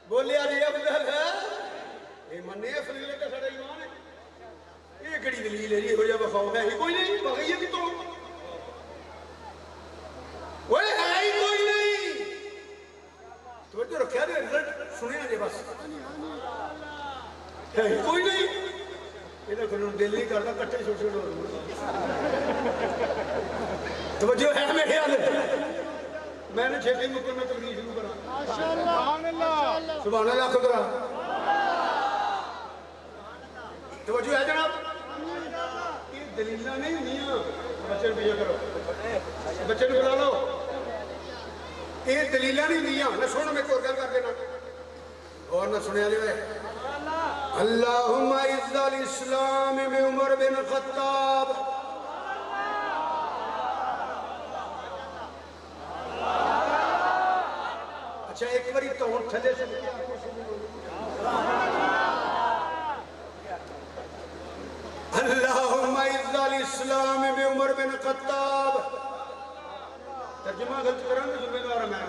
بولیا جی افضل ہے یہ مننے فضیلت ہے ساڈا ایمان ہے یہ کڑی دلیل ہے جی ہو جا بخاؤ ہے ہی کوئی نہیں بغیر کی تو وہ ہے ہی کوئی نہیں توجہ رکھیا دے رزلٹ سنیا جی بس کوئی نہیں یہ دل نہیں کرتا کٹھے چھوٹے چھوٹے توجہ ہے میرے حال میں نے چھیٹی مکر میں تقریر شروع کرا سبحان اللہ کو کرا توجہ ہے جناب یہ دلیلہ نہیں ہونیاں بچے بھیا کرو بچے نے بلا لو یہ دلیلہ نہیں ہونیاں نہ سنو میں کوئی گل کر دینا اور نہ سنیا لے اللہم اعز الاسلام میں عمر بن خطاب اچھا ایک باری تو تھلے سے اللہم اعز الاسلام میں عمر بن خطاب ترجمہ غلط کریں تو ذمہ دار میں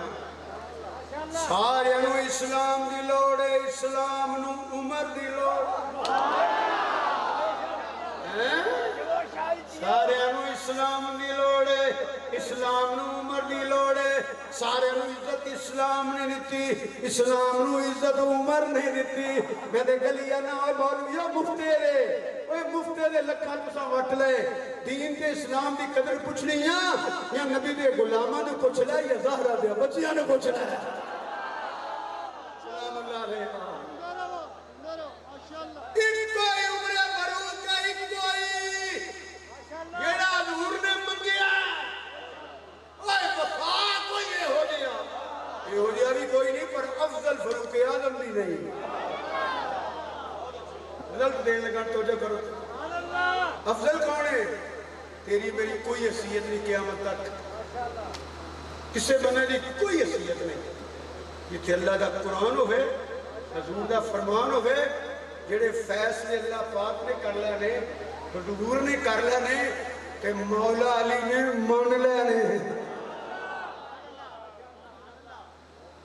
سارے نو اسلام دی لوڑ ہے اسلام نو عمر دی لوڑ سارے نو اسلام دی لوڑ ہے اسلام نو عمر دی لوڑ ہے سارے نو عزت اسلام نے دیتی اسلام نو عزت عمر نے دیتی میں دے گلیا نہ ہوئے بولویا مفتے رے اوہ مفتے دے لکھا تسا وٹ لے دین کے اسلام دی قدر پوچھ نہیں یا نبی دے غلامہ نے پوچھ لے یا زہرہ دے بچیاں نے پوچھ لے سلام اللہ رہے ایک کوئی عمر فاروق کا ایک کوئی یہ حضور نے منگیا اوہ وفا کوئی یہ ہو گیا بھی کوئی نہیں پر افضل فاروق اعظم بھی نہیں رزلٹ دین لگا توجہ کرو افضل کون ہے تیری میری کوئی حیثیت نہیں قیامت تک کسے بنے دی کوئی حیثیت نہیں یہ کہ اللہ دا قرآن ہوئے حضور دا فرمان ہوئے جڑے فیصلے اللہ پاک نے کر لینے حضور نے کر لینے کہ مولا علی نے مان لینے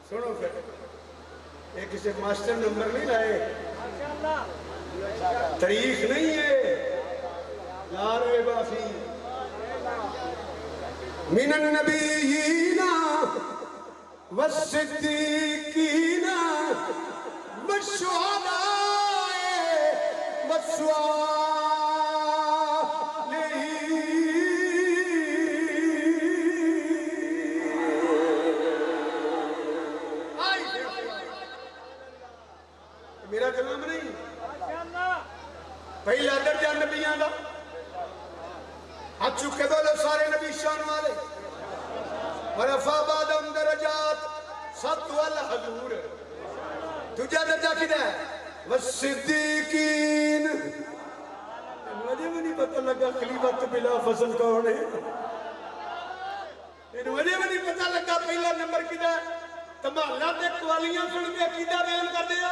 سنو پھر ایک اسے ماسٹر نمبر نہیں لائے تاریخ نہیں ہے لارے بافی من النبیین والصدیقین والشہداء والصالحین میرا کلام نہیں پہلا درجہ نبیان دا ہاتھ چکے بولو سارے نبی شان والے ورفا بعدم درجات ست والحضور تجھا درجہ کدھا ہے والصدیقین مجھے بھی نہیں پتہ لگا خلیفت بلا فضل کون ہے مجھے بھی نہیں پتہ لگا پہلا نمبر کدھا ہے تمہارا دے قوالیاں سن کے عقیدہ بیان کر دیا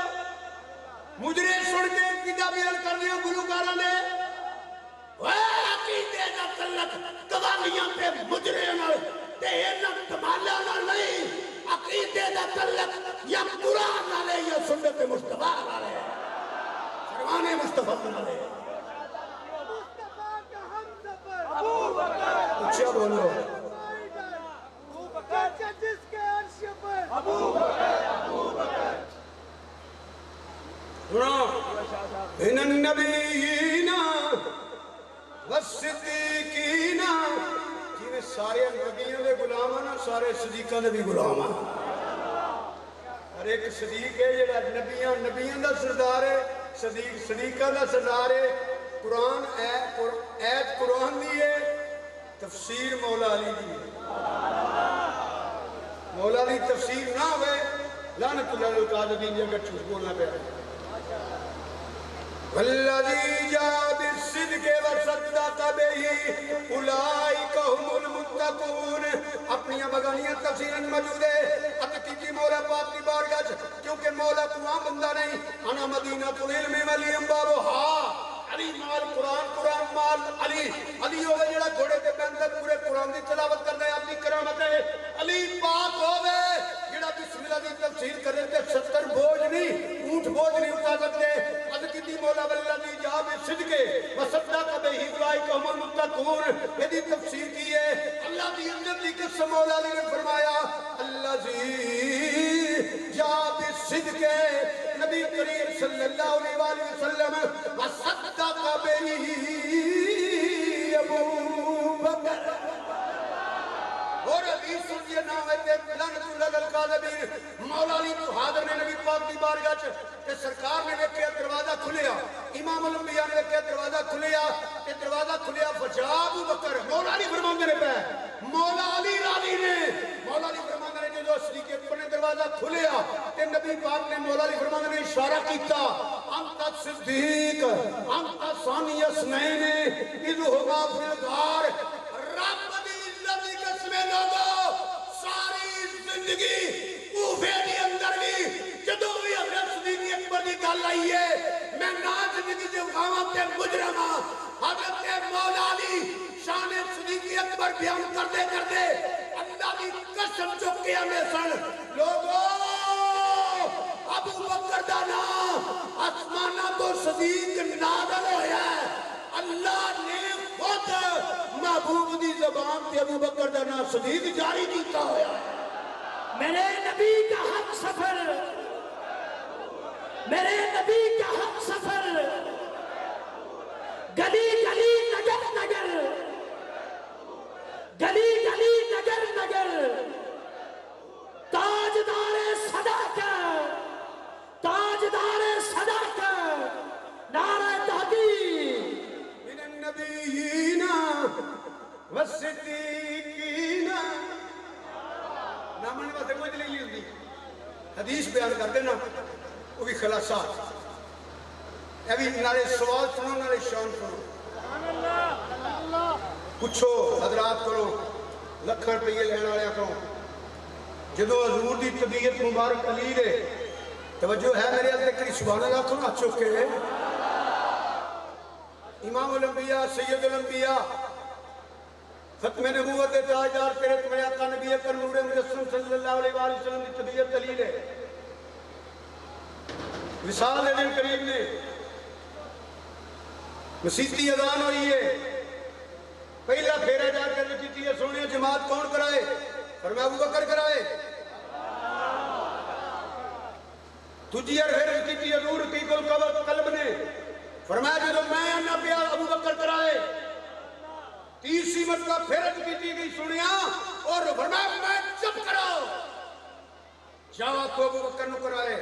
مجرے سن کے عقیدہ بیان کر دیا گلوکارہ نے عقیدے دا تعلق قوالیاں تے مجرے نال تے انہاں کمالاں نال نہیں عقیدے دا تعلق یا قرآن نال ہے یا سنت مصطفیٰ نال ہے فرمان مصطفیٰ نال ہے مصطفیٰ کا ہم سفر ابو بکر اچھا بولو جس کے عرش پر ابو بکر من النبیین والصدیقین جنہیں سارے نبیوں دے غلام ہیں سارے صدیقہ دے بھی غلام ہیں ہر ایک صدیق ہے جڑا نبیوں دا سردار ہے صدیقہ دا سردار ہے قرآن ایت قرآن دی ہے تفسیر مولا علی دی ہے مولا علی تفسیر نہ ہوئے لعنت اللہ القاذبین اگر جھوٹ بولنا پہ والذی جاء بالصدق وصدق به اولئک هم المتقون اپنی بگانیاں تفسیراں موجود ہے اتکی کی مولا پاک کی بارگاہ کیونکہ مولا قرآن بندہ نہیں انا مدینہ العلم ولی انبابھا علی مال قرآن مال علی ہوئے جڑا گھوڑے کے بندر پورے قرآن دی تلاوت کرنا ہے اپنی کرامت ہے علی پاک ہوئے جڑا بسم اللہ دی تفسیر کرے تے 70 بوجھ نہیں اونٹ بوجھ نہیں اٹھا سکتے ادکتی مولا والذی جاء بالصدق وصدق به اولئک هم المتقون یہ دی تفسیر کی ہے اللہ دی عزت دی قسم مولا علی نے فرمایا الذی جاء بالصدق نبی کریم صلی اللہ علیہ وآلہ وسلم وصدق به ابو بکر اور حدیث سنجھے نام ہے لعنت اللہ القاذبین مولا علی تو حاضر نے نبی پاک دی بارگاہ چ کہ سرکار نے دیکھا دروازہ کھلیا امام الانبیاء نے دیکھا دروازہ کھلیا کہ دروازہ کھلیا فجا ابو بکر مولا علی فرماندے نے پہ مولا علی راضی نے مولا علی فرماندے نے جو صدیق اکبر نے دروازہ کھلیا کہ نبی پاک نے مولا علی فرماندے نے اشارہ کیتا انت صدیق انت ثانی اثنین اذ ہما فی الغار رب دی عزت دی قسم لوگو ساری زندگی کوفے دی اندر بھی جدو بھی حضرت صدیق اکبر دی گل آئی ہے میں نا زندگی جو غامت تے مجرمہ حضرت مولا علی شان صدیق اکبر بیان کرتے کرتے اللہ دی قسم چکے ہمیں سن لوگو ابو بکر دا نام آسمانہ تو صدیق نازل ہویا ہے اللہ نے خود محبوب دی زبان تے ابو بکر دا نام صدیق جاری کیتا ہویا ہے میرے نبی کا ہم سفر میرے نبی کا ہم سفر گلی گلی نگر نگر گلی گلی نگر نگر تاجدار صداقت تاجدار صداقت نعرہ تحقیق من النبیین والصدیقین نامنے واسطے کوئی دلیل نہیں ہوتی حدیث بیان کر دینا وہ بھی خلاصات یہ بھی نارے سوال سنو نارے شان سنو پوچھو حضرات کرو لکھن روپیے لینے والے کرو جدو حضور دی طبیعت مبارک علی دے توجہ ہے میرے ذکر سبحان اللہ کرو چوکے امام الانبیاء سید الانبیاء ختم نبوت تاجدار تیرے تمہیں آقا نبی اکرم نور مجسم صلی اللہ علیہ وآلہ وسلم دی طبیعت علی دے وصال دن قریب نے مسیحی اذان ہوئی ہے پہلا پھیرا جا کر رکھتی ہے سونے جماعت کون کرائے فرمایا ابو بکر کرائے تجھی پھر رکھتی ہے نور رقیق القلب نے فرمایا جو میں آنا پیا ابو بکر کرائے تیسری مرتبہ پھر رکھتی گئی سنیا اور فرمایا میں چپ کراؤ جاؤ تو ابو بکر نو کرائے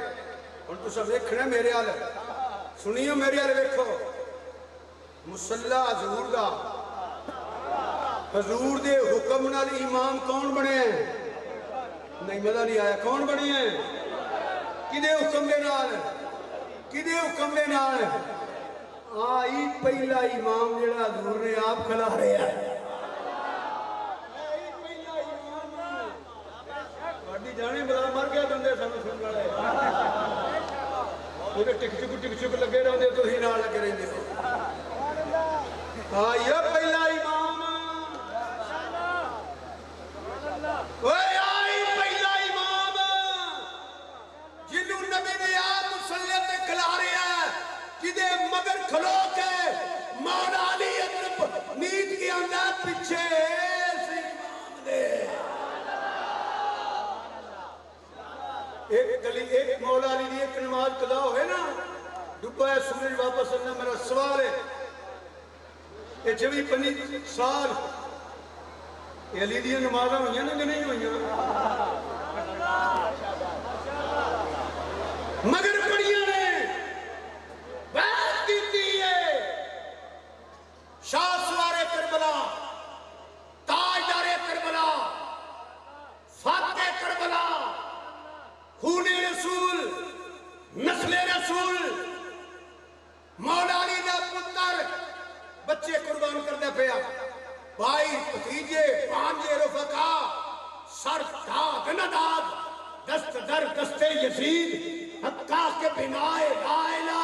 اور تو سب دیکھنا میرے آل سنیو میرے آل دیکھو مسلح حضور دا حضور دے حکم نال امام کون بنے ہیں نہیں مزہ نہیں آیا کون بنے ہیں کدے حکم دے نال کدے حکم دے نال آئی پہلا امام جڑا حضور نے آپ کھلا رہے ہیں بڑی جانے بلا مر گیا بندے سانو سن والے وہ ٹک چک لگے رہتے تو ہی نہ لگے رہتے آئیے پہلا امام آئی پہلا امام جنہوں نبی نے آپ مسلح تے کھلا رہے ہیں جدے مگر کھلو کے مولا علی نیت کی اندر پیچھے سے امام دے ایک مولا علی دی ایک نماز قضا ہوئے نا ڈبا ہے سورج واپس اللہ میرا سوال ہے یہ 24-25 سال یہ علی دی نمازاں ہوئیاں نا کہ نہیں ہوئیاں مگر پڑھیاں نے بات کیتی ہے شاہ سوار کربلا تاجدار کربلا فاتح کربلا خون رسول نسل رسول مولا علی دا پتر بچے قربان کردے پیا بھائی بھتیجے بھانجے رفقا سر داد نداد دست در دست یزید حقا کے بنائے لا الہ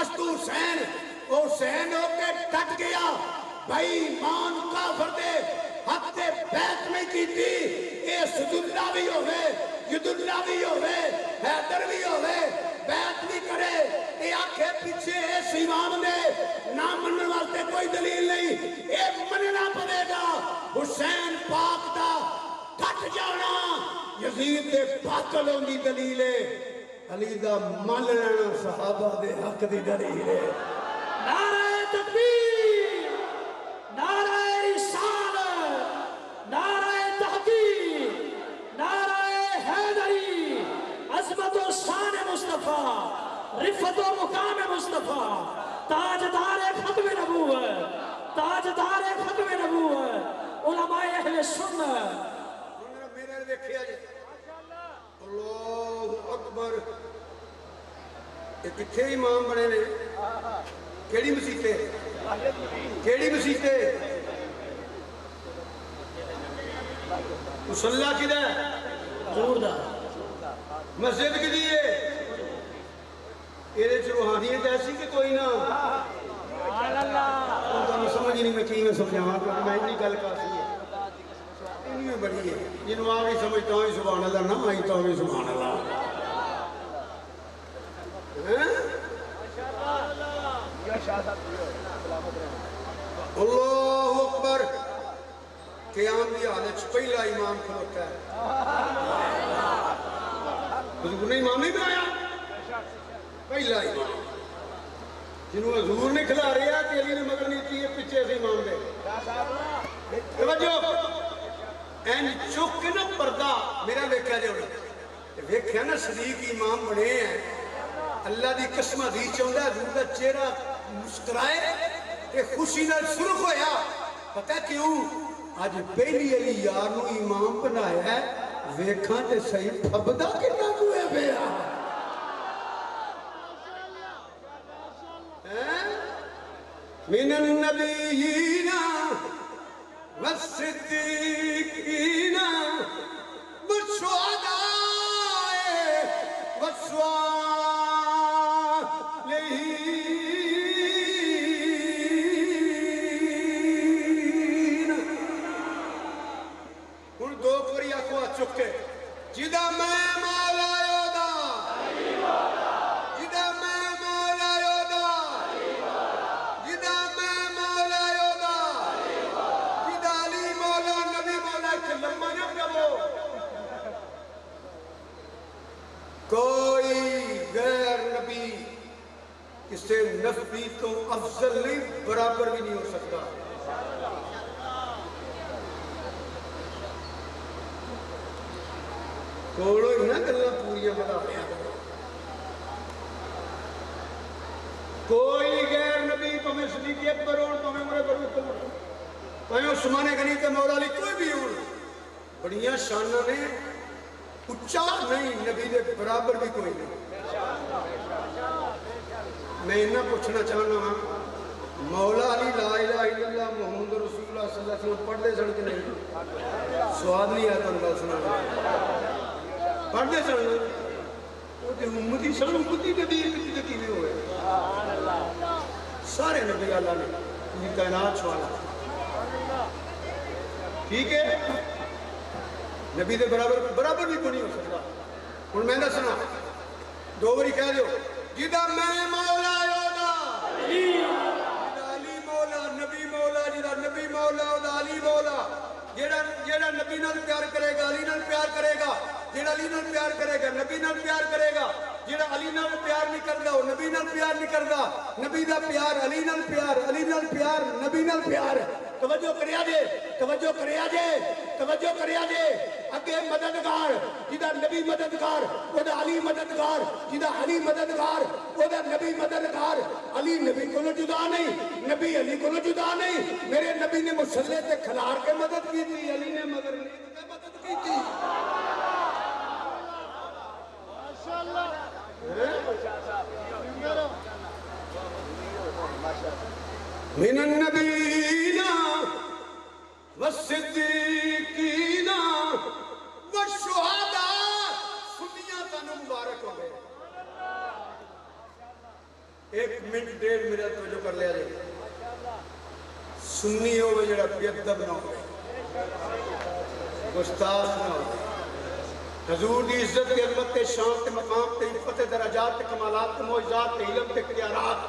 اشتو حسین حسین ہو کے ڈٹ گیا بھائی ایمان کافر دے حق دے بیعت نہیں کی تھی اے سجدہ بھی ہوئے یداللہ بھی ہوئے حیدر بھی ہوئے بیعت بھی کرے اے آنکھیں پیچھے اس امام نے نام مننے واسطے کوئی دلیل نہیں اے مننا پڑے گا حسین پاک دا ڈٹ جانا یزید دے باطل ہوندی دلیل ہے علی دا مان لینا صحابہ دے حق دی دلیل ہے نعرہ تکبیر، نعرہ رسالت، نعرہ تحقیق، نعرہ حیدری، عظمت و شان مصطفیٰ، رفت و مقام مصطفیٰ، تاجدار ختم نبوت، تاجدار ختم نبوت، علماء اہل سنت۔ میرے دیکھیا جی اللہ اکبر یہ کتھے امام بنے نے کیڑی مسیتے کیڑی مسیتے مسلح کدھا ہے ضرور دا مسجد کی دیئے یہ روحانیت ایسی کہ کوئی نہ انہوں سمجھ نہیں میں چیئے سمجھاؤں کیونکہ میں اتنی گل کافی ہے انہی میں بڑی ہے جنہوں آگئی سمجھتا ہوں سبحان اللہ نہ آئی تو ہمیں سبحان اللہ اللہ اکبر قیام دی حالت پہلا امام کھلوتا ہے حضور نے امام نہیں بنایا پہلا امام جنہوں حضور نے کھلا رہا کہ علی نے مگر نہیں کی پیچھے سے امام دے توجہ این چک کے نا پردہ میرا ویکھا جائے ویکھا نا صدیق امام بنے ہیں اللہ دی قسم عزیز چاہتا ہے حضور دا چہرہ مسکرائے کہ خوشی نہ سرخ ہویا پتہ کیوں آج پہلی علی یار نو امام بنایا ہے ویکھاں تے صحیح پھبدا کنا کوئے بیا من النبیین والصدیقین والشہداء والصالحین ان دو پوری آنکھوں آ چکے جدہ میں مولا یودا جدہ میں مولا یودا جدہ میں مولا یودا جدہ علی مولا نبی مولا کہ لمبا نہ کرو کوئی غیر نبی اسے نبی تو افضل نہیں برابر بھی نہیں ہو سکتا کوڑو ہی نہ گلہ پوریا بنا لیا کوئی غیر نبی پہمیں صدیق اکبر ہون پہمیں عمر فاروق ہون پہمیں عثمان غنی تے مولا علی کوئی بھی ہون بڑیاں شانہ نے اچھا نہیں نبی دے برابر بھی کوئی نہیں میں انہا پوچھنا چاہنا ہاں مولا علی لا الہ الا اللہ محمد رسول اللہ صلی اللہ علیہ وسلم پڑھ دے سڑک نہیں سواد نہیں آتا ان کا سنا پڑھ دے سڑک وہ تے امتی سڑک امتی نبی کی بھی ہوئے سارے نبی اللہ نے یہ کائنات چھوالا ٹھیک ہے نبی دے برابر بھی کوئی نہیں ہو سکتا ان میں نہ سنا دو بری کہہ دیو جدہ میں مولا یودا جدہ علی مولا نبی مولا جدہ نبی مولا علی مولا جیڑا نبی نال پیار کرے گا علی نال پیار کرے گا جیڑا علی نال پیار کرے گا نبی نال پیار کرے گا جیڑا علی نال پیار نہیں کردا وہ نبی نال پیار نہیں کردا نبی دا پیار علی نال پیار نبی نال پیار توجہ کریا جے توجہ کریا جے توجہ کریا جے اگے مددگار جیدہ نبی مددگار وہ دا علی مددگار جیدہ علی مددگار وہ دا نبی مددگار علی نبی کو جدا نہیں نبی علی کو جدا نہیں میرے نبی نے مسلح تے کھلار کے مدد کی تھی علی نے مگر نہیں مدد کی تھی من النبیین والصدیقین والشہداء سنیاں تانوں مبارک ہو گئے ایک منٹ ڈیڑھ منٹ توجہ کر لیا جائے سنی ہوئے جڑا بیدب نہ ہوئے گستاخ نہ ہوئے حضور دی عزت کی عظمت تے شان تے مقام تے عفت درجات تے کمالات تے معجزات تے علم تے اختیارات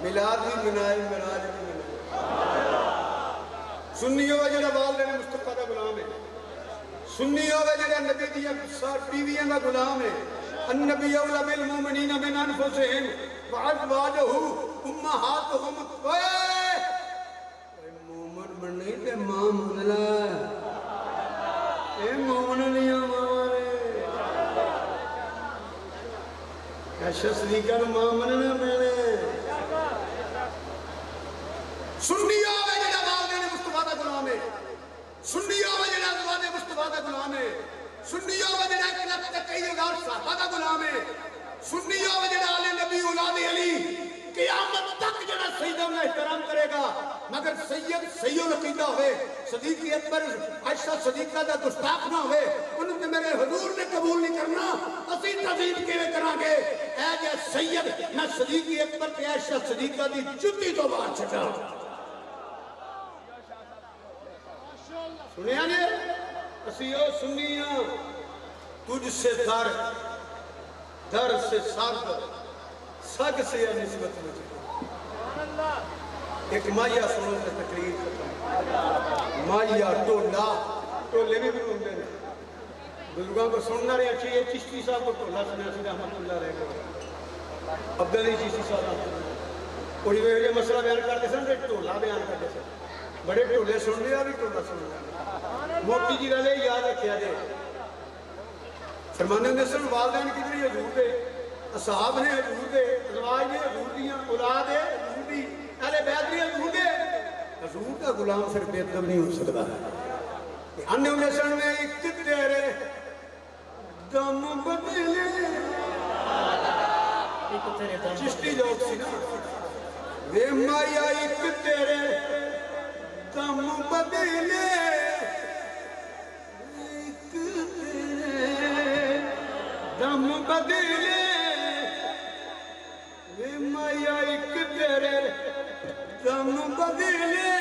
ملاد بھی منائے مراج بھی منائے سنی ہوئے جڑا والدین مصطفیٰ دا غلام ہے سنی ہوئے جڑا نبی دیا بیویاں دا غلام ہے النبی اولا بالمومنین من انفسہم وازواجہ امہاتہم مومن بننے تے ماں منلا اے مومن نہیں ہمارے ایسا صدیقہ ماں مننا میں سنی آوے جڑا والدین مصطفیٰ دا غلام ہے سنی آوے جڑا ازواج مصطفیٰ دا غلام ہے سنی آوے جڑا 1,23,000 صحابہ دا غلام ہے سنی آوے جڑا آل نبی اولاد علی قیامت تک جڑا سیدہ میں احترام کرے گا مگر سید العقیدہ ہوئے صدیق اکبر عائشہ صدیقہ دا گستاخ نہ ہوئے انہوں نے میرے حضور نے قبول نہیں کرنا اسی تعظیم کے لئے کران گے اے جے سید میں صدیق اکبر پہ عائشہ صدیقہ دی جتی تو بات چھٹا سنیا نے اسی او سنیاں تجھ سے در سے سگ سے یا نسبت مجھے ایک مائیہ سنوں سے تقریر ختم مائیہ ٹولے بھی ہوندے ہیں بزرگاں کو سننا رہے اچھی یہ چشتی صاحب کو ٹولہ سنیا سی رحمت اللہ رہے گا عبدالعی چشتی صاحب کوئی وہ یہ مسئلہ بیان کرتے سن ٹولہ بیان کرتے سن بڑے ٹولے سن لیا بھی ٹولہ سن لیا موٹی جی رہے یاد رکھیا دے فرمانے نے سن والدین کی طرح حضور دے اصحاب نے حضور دے ازواج نے حضور دیاں اولاد ہے حضور دی اہل بیت نے حضور دے حضور کا غلام پھر بے ادب نہیں ہو سکتا انہوں نے سن میں ایک تیرے دم بدلے چشتی جوک سی نا وے مایا ایک تیرے دم بدلے دم بدلے وے مایا ایک تیرے دم بدلے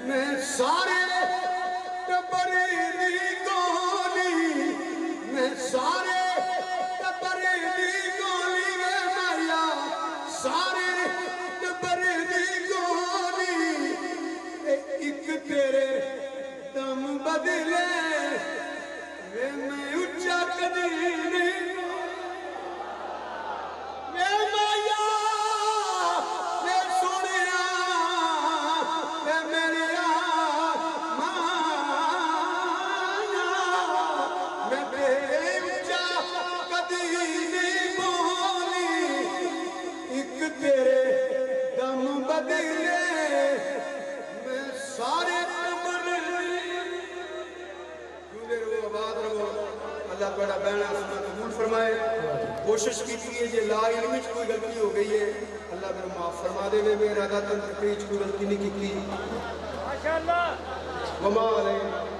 میں سارے ٹبری دی گولی میں سارے ٹبری دی گولی وے مایا سارے ٹبری دی گولی ایک تیرے دم بدلے وے میں اچھا قدیری وے مایا وے سنیا وے میرے مایا میں بے اچھا قدیری بولی ایک تیرے دم بدلے میں سارے اللہ بڑا بہنا سنا قبول فرمائے کوشش کی تھی ہے لا علم میں کوئی غلطی ہو گئی ہے اللہ میرے معاف فرما دے میں ارادہ تن تقریر کوئی غلطی نہیں کی ماشاءاللہ وما علیہ